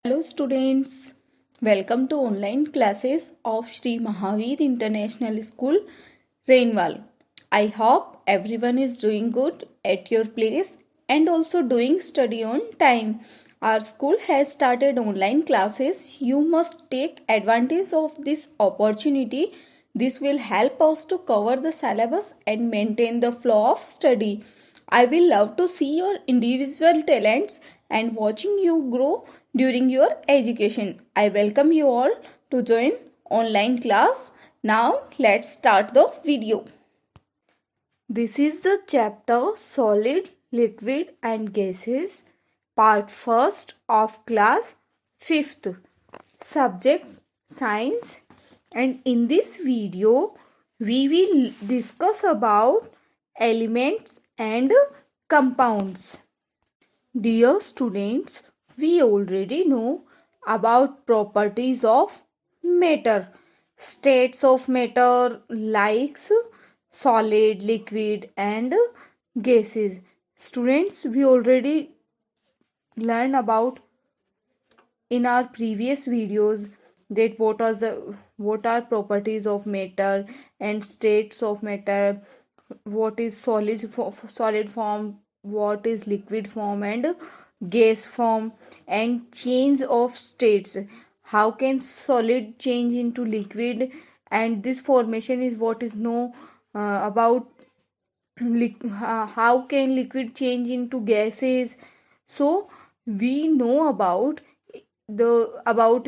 Hello students, welcome to online classes of Sri Mahavir International School, Rainwal. I hope everyone is doing good at your place and also doing study on time. Our school has started online classes. You must take advantage of this opportunity. This will help us to cover the syllabus and maintain the flow of study. I will love to see your individual talents and watching you grow during your education. I welcome you all to join online class. Now let's start the video. This is the chapter Solid, Liquid and Gases, part first of class 5th. Subject Science, and in this video we will discuss about elements and compounds. Dear students, we already know about properties of matter, states of matter like solid, liquid and gases. Students, we already learned about in our previous videos that what are properties of matter and states of matter, what is solid form, what is liquid form and gas form, and change of states. How can solid change into liquid, and this formation is what is known about how can liquid change into gases. So we know about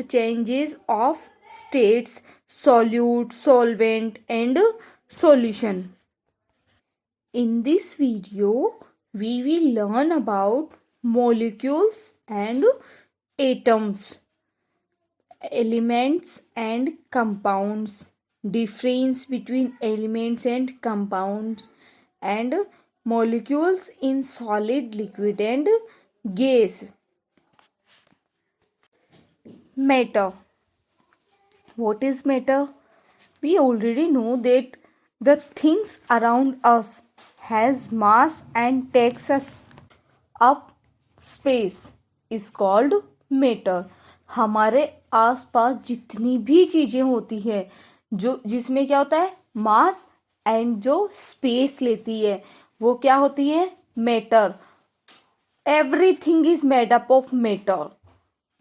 changes of states, solute, solvent and solution. In this video we will learn about molecules and atoms, elements and compounds, difference between elements and compounds, and molecules in solid, liquid and gas. Matter. What is matter? We already know that the things around us has mass and takes us up space is called matter. हमारे आसपास जितनी भी चीज़ें होती है जो जिसमें क्या होता है मास एंड जो स्पेस लेती है वो क्या होती है matter. Everything is made up of matter.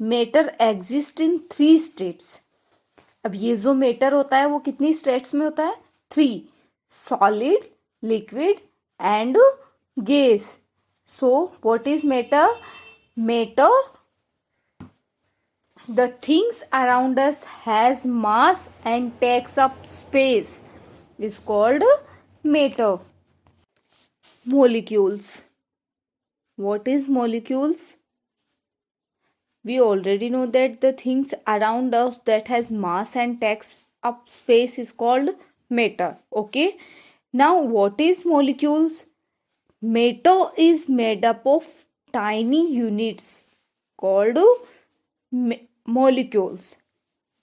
Matter exist in 3 states. अब ये जो मैटर होता है वो कितनी स्टेट्स में होता है 3. Solid, liquid and gas. So what is matter? Matter, the things around us has mass and takes up space is called matter. Molecules. What is molecules? We already know that the things around us that has mass and takes up space is called matter. Okay. Now what is molecules? Matter is made up of tiny units called molecules.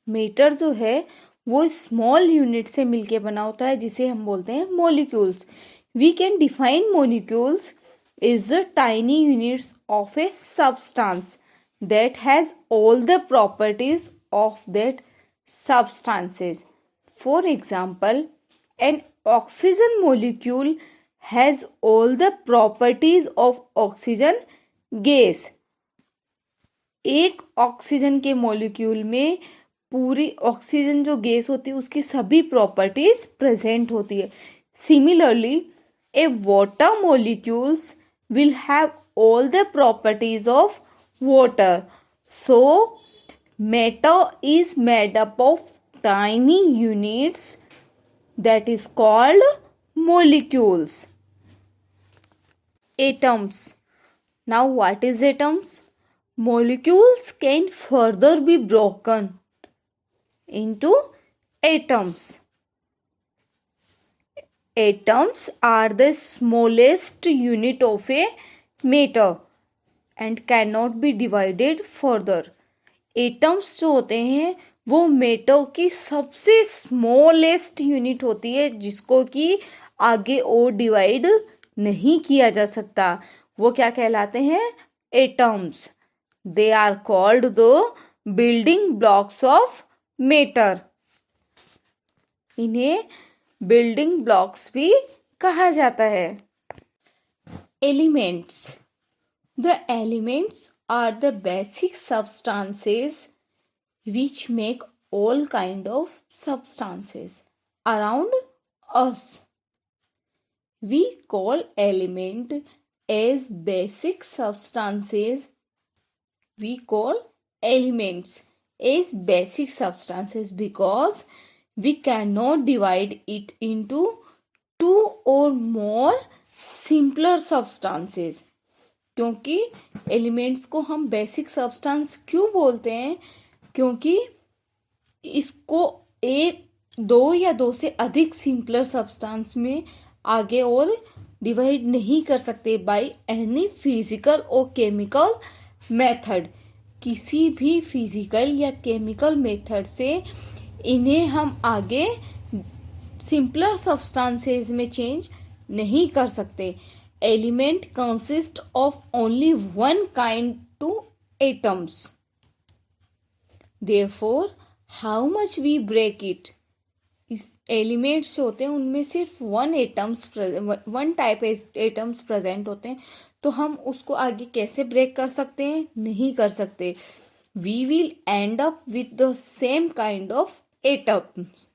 Matter जो है वो small unit से मिलके बना होता है जिसे हम बोलते हैं molecules. We can define molecules is the tiny units of a substance that has all the properties of that substances. For example, an oxygen molecule has all the properties of oxygen gas. एक oxygen के molecule में पूरी oxygen जो gas होती है उसकी सभी properties present होती है. Similarly A water molecules will have all the properties of water. So matter is made up of tiny units that is called molecules. Atoms. Now what is atoms? Molecules can further be broken into atoms. Atoms are the smallest unit of a matter and cannot be divided further. Atoms जो होते हैं वो matter की सबसे smallest unit होती है जिसको कि आगे और डिवाइड नहीं किया जा सकता. वो क्या कहलाते हैं atoms. They are called the building blocks of matter. इन्हें building blocks भी कहा जाता है. Elements. The elements are the basic substances which make all kind of substances around us. We call element as basic substances. We call elements as basic substances because we cannot divide it into two or more simpler substances. क्योंकि elements को हम basic substance क्यों बोलते हैं? क्योंकि इसको एक, दो या दो से अधिक सिंपलर सब्सटेंस में आगे और डिवाइड नहीं कर सकते बाय एनी फिजिकल और केमिकल मेथड. किसी भी फिजिकल या केमिकल मेथड से इन्हें हम आगे सिंपलर सब्सटेंसेस में चेंज नहीं कर सकते. Element consist of only one kind to atoms. Therefore how much we break it. इस एलिमेंट्स होते हैं उनमें सिर्फ वन टाइप एटम्स प्रेजेंट होते हैं, तो हम उसको आगे कैसे ब्रेक कर सकते हैं? नहीं कर सकते. We will end up with the same kind of atoms.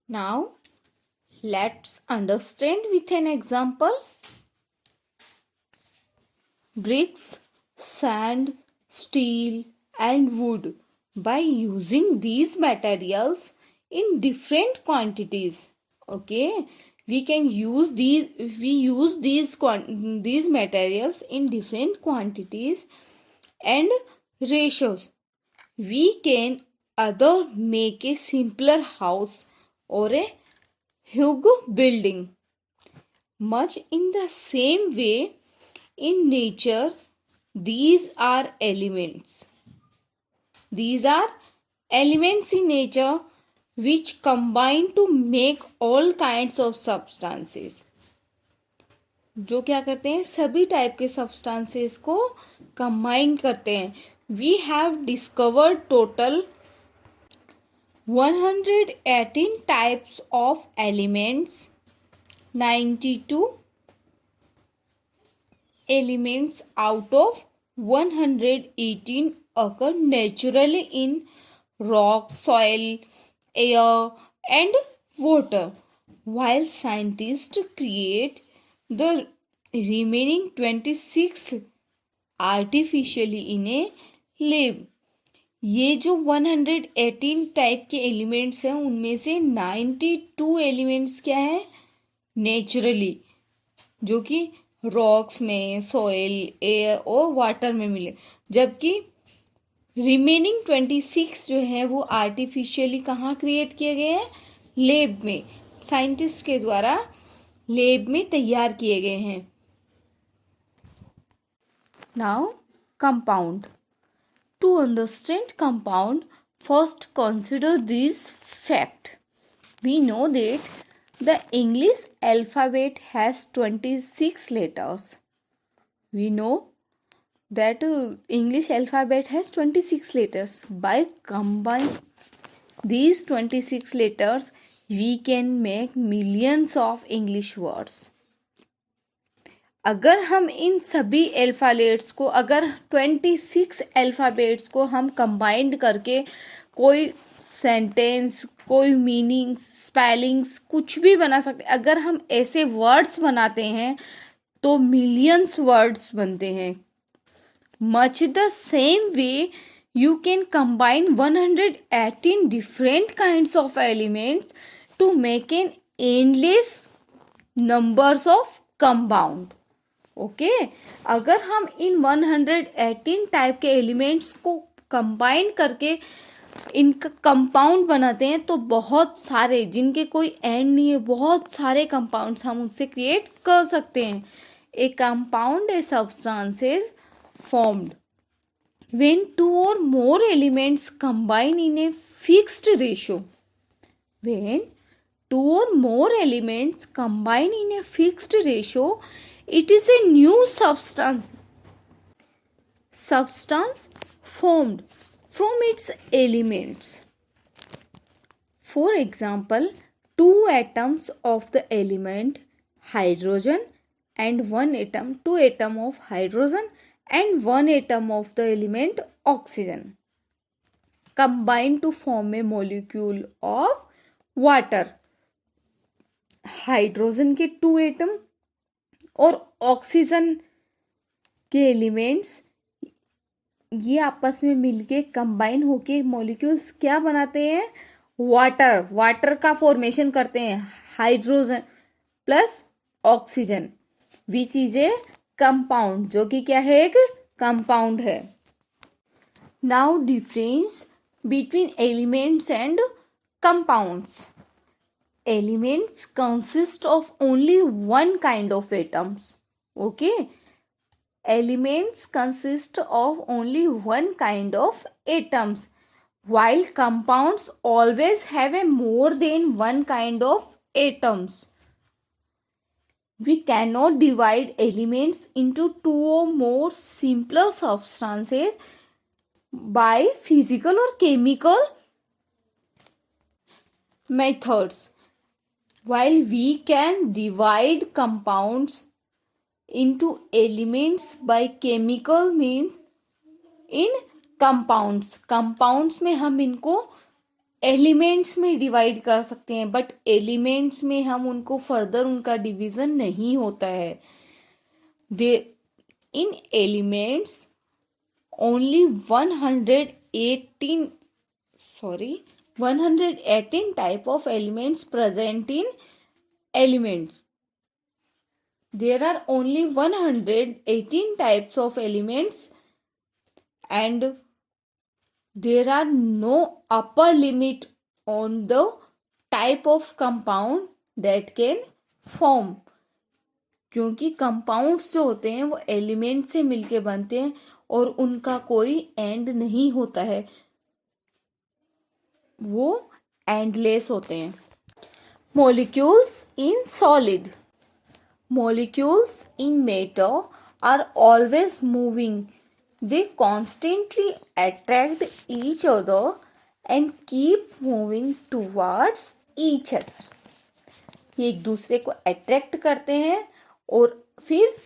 Now let's understand with an example. Bricks, sand, steel and wood. By using these materials in different quantities, okay, we use these materials in different quantities and ratios. We can either make a simpler house or a huge building. Much in the same way, in nature, these are elements. These are elements in nature which combine to make all kinds of substances. जो क्या करते हैं? सभी type के substances को combine करते हैं. We have discovered total 118 types of elements. 92 elements out of 118 occur naturally in rock, soil, air, and water, while scientists create the remaining 26 artificially in a lab. ये जो 118 टाइप के elements हैं उनमें से 92 elements क्या है? नेचुरली, जो कि रॉक्स में, सॉइल, एयर और वाटर में मिले. जबकि रिमेनिंग 26 जो है वो आर्टिफिशियली कहाँ क्रिएट किए गए हैं? लैब में, साइंटिस्ट के द्वारा लैब में तैयार किए गए हैं. Now compound. To understand compound, first consider this fact. We know that the English alphabet has 26 letters. We know that English alphabet has 26 letters. By combining these 26 letters, we can make millions of English words. अगर हम इन सभी alphabets को, अगर 26 alphabets को हम combined करके कोई sentence, कोई मीनिंग्स, स्पेलिंग्स कुछ भी बना सकते. अगर हम ऐसे वर्ड्स बनाते हैं तो मिलियंस वर्ड्स बनते हैं. Much the same way, you can combine 118 different kinds of elements to make an endless numbers of compound. Okay? अगर हम इन 118 टाइप के एलिमेंट्स को कंबाइन करके इनका कंपाउंड बनाते हैं तो बहुत सारे, जिनके कोई एंड नहीं है, बहुत सारे कंपाउंड्स हम उससे क्रिएट कर सकते हैं. ए compound A substances formed when two or more elements combine in a fixed ratio. When two or more elements combine in a fixed ratio, it is a new substance. substance formed from its elements. For example, two atoms of the element hydrogen and two atom of hydrogen and one atom of the element oxygen combine to form a molecule of water. Hydrogen के to atom और oxygen के elements ये आपस में मिलके combine होके molecules क्या बनाते हैं? वाटर का फॉर्मेशन करते हैं. Hydrogen plus oxygen which is a compound, जो कि क्या है? एक कंपाउंड है. Now difference between elements and compounds. Elements consist of only one kind of atoms. Okay, elements consist of only one kind of atoms, while compounds always have a more than one kind of atoms. We cannot divide elements into two or more simpler substances by physical or chemical methods. While we can divide compounds into elements by chemical means, in compounds में हम इनको elements में divide कर सकते हैं, but elements में हम उनको फर्दर उनका डिवीजन नहीं होता है. दे इन elements only 118 type of elements present in elements. There are only 118 types of elements and there are no upper limit on the type of compound that can form. क्योंकि compounds जो होते हैं वो element से मिलके बनते हैं और उनका कोई एंड नहीं होता है, वो एंडलेस होते हैं. Molecules in solid. Molecules in matter are always moving. They constantly attract each other and keep moving towards each other. ये एक दूसरे को अट्रैक्ट करते हैं और फिर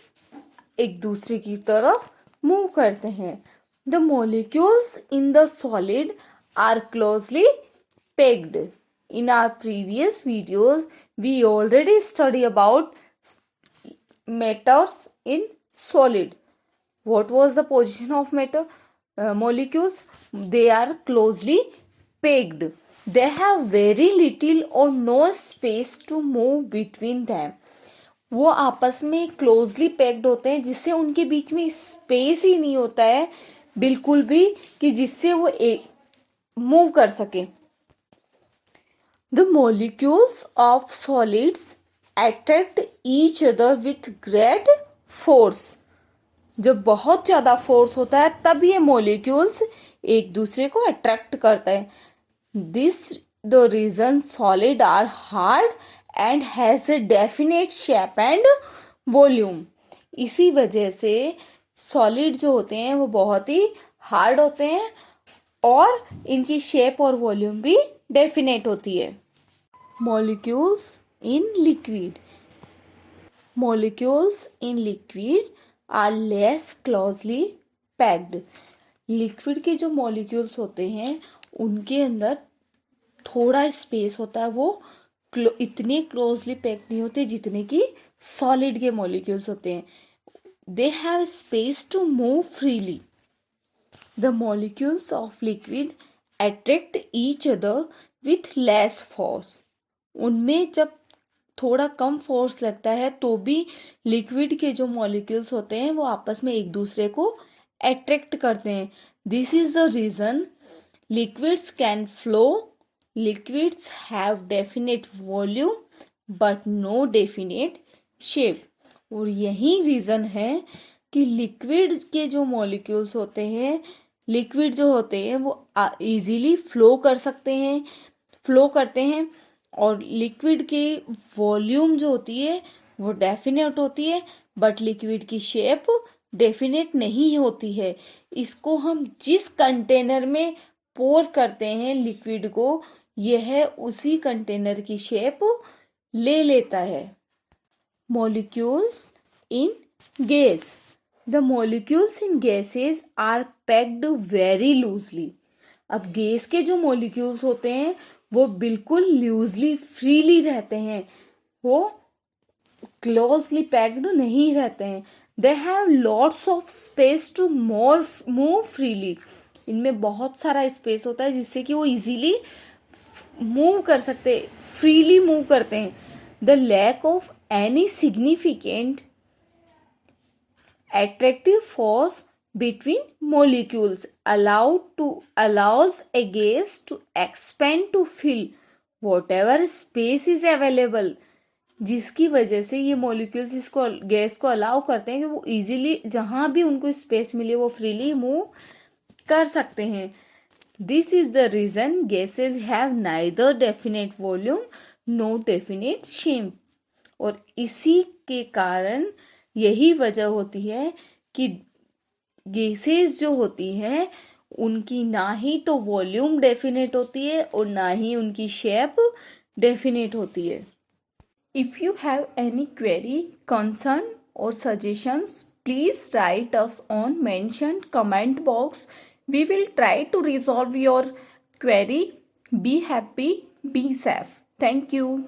एक दूसरे की तरफ मूव करते हैं. The molecules in the solid are closely pegged. In our previous videos, we already studied about matters in solid. What was the position of molecules? They are closely pegged. They have very little or no space to move between them. वो आपस में closely packed होते हैं जिससे उनके बीच में space ही नहीं होता है बिल्कुल भी कि जिससे वो एक मूव कर सके. The molecules of solids attract each other with great force. जब बहुत ज़्यादा फोर्स होता है तब ये मॉलिक्यूल्स एक दूसरे को अट्रैक्ट करता है. This the reason solid are hard and has a definite shape and volume. इसी वजह से सॉलिड जो होते हैं वो बहुत ही हार्ड होते हैं और इनकी शेप और वॉल्यूम भी डेफिनेट होती है. Molecules in liquid. Molecules in liquid are less closely packed. Liquid के जो मॉलिक्यूल्स होते हैं उनके अंदर थोड़ा स्पेस होता है, वो इतने क्लोजली पैक नहीं होते जितने कि सॉलिड के मॉलिक्यूल्स होते हैं. They have space to move freely. The molecules of liquid attract each other with less force. उनमें जब थोड़ा कम फोर्स लगता है तो भी लिक्विड के जो मॉलिक्यूल्स होते हैं वो आपस में एक दूसरे को अट्रैक्ट करते हैं. This is the reason liquids can flow. Liquids have definite volume but no definite shape. और यही रीज़न है कि लिक्विड के जो मॉलिक्यूल्स होते हैं, लिक्विड जो होते हैं वो इजीली फ्लो करते हैं और लिक्विड की वॉल्यूम जो होती है वो डेफिनेट होती है बट लिक्विड की शेप डेफिनेट नहीं होती है। इसको हम जिस कंटेनर में पोर करते हैं लिक्विड को, यह उसी कंटेनर की शेप ले लेता है। Molecules in gas. The molecules in gases are packed very loosely. अब गैस के जो मॉलिक्यूल्स होते हैं वो बिल्कुल लूजली फ्रीली रहते हैं, वो क्लोजली पैक्ड नहीं रहते हैं। They have lots of space to move freely. इनमें बहुत सारा स्पेस होता है जिससे कि वो इजीली मूव कर सकते, फ्रीली मूव करते हैं। The lack of any significant attractive force between molecules allows a gas to expand to fill whatever space is available, जिसकी वजह से ये मॉलिक्यूल्स इसको गैस को अलाउ करते हैं कि वो इजीली जहाँ भी उनको स्पेस मिले वो फ्रीली मूव कर सकते हैं। This is the reason gases have neither definite volume no definite shape. और इसी के कारण यही वजह होती है कि गैसेस जो होती हैं उनकी ना ही तो वॉल्यूम डेफिनेट होती है और ना ही उनकी शेप डेफिनेट होती है। If you have any query, concern और suggestions, please write us on mentioned comment box. We will try to resolve your query. Be happy, be safe. Thank you.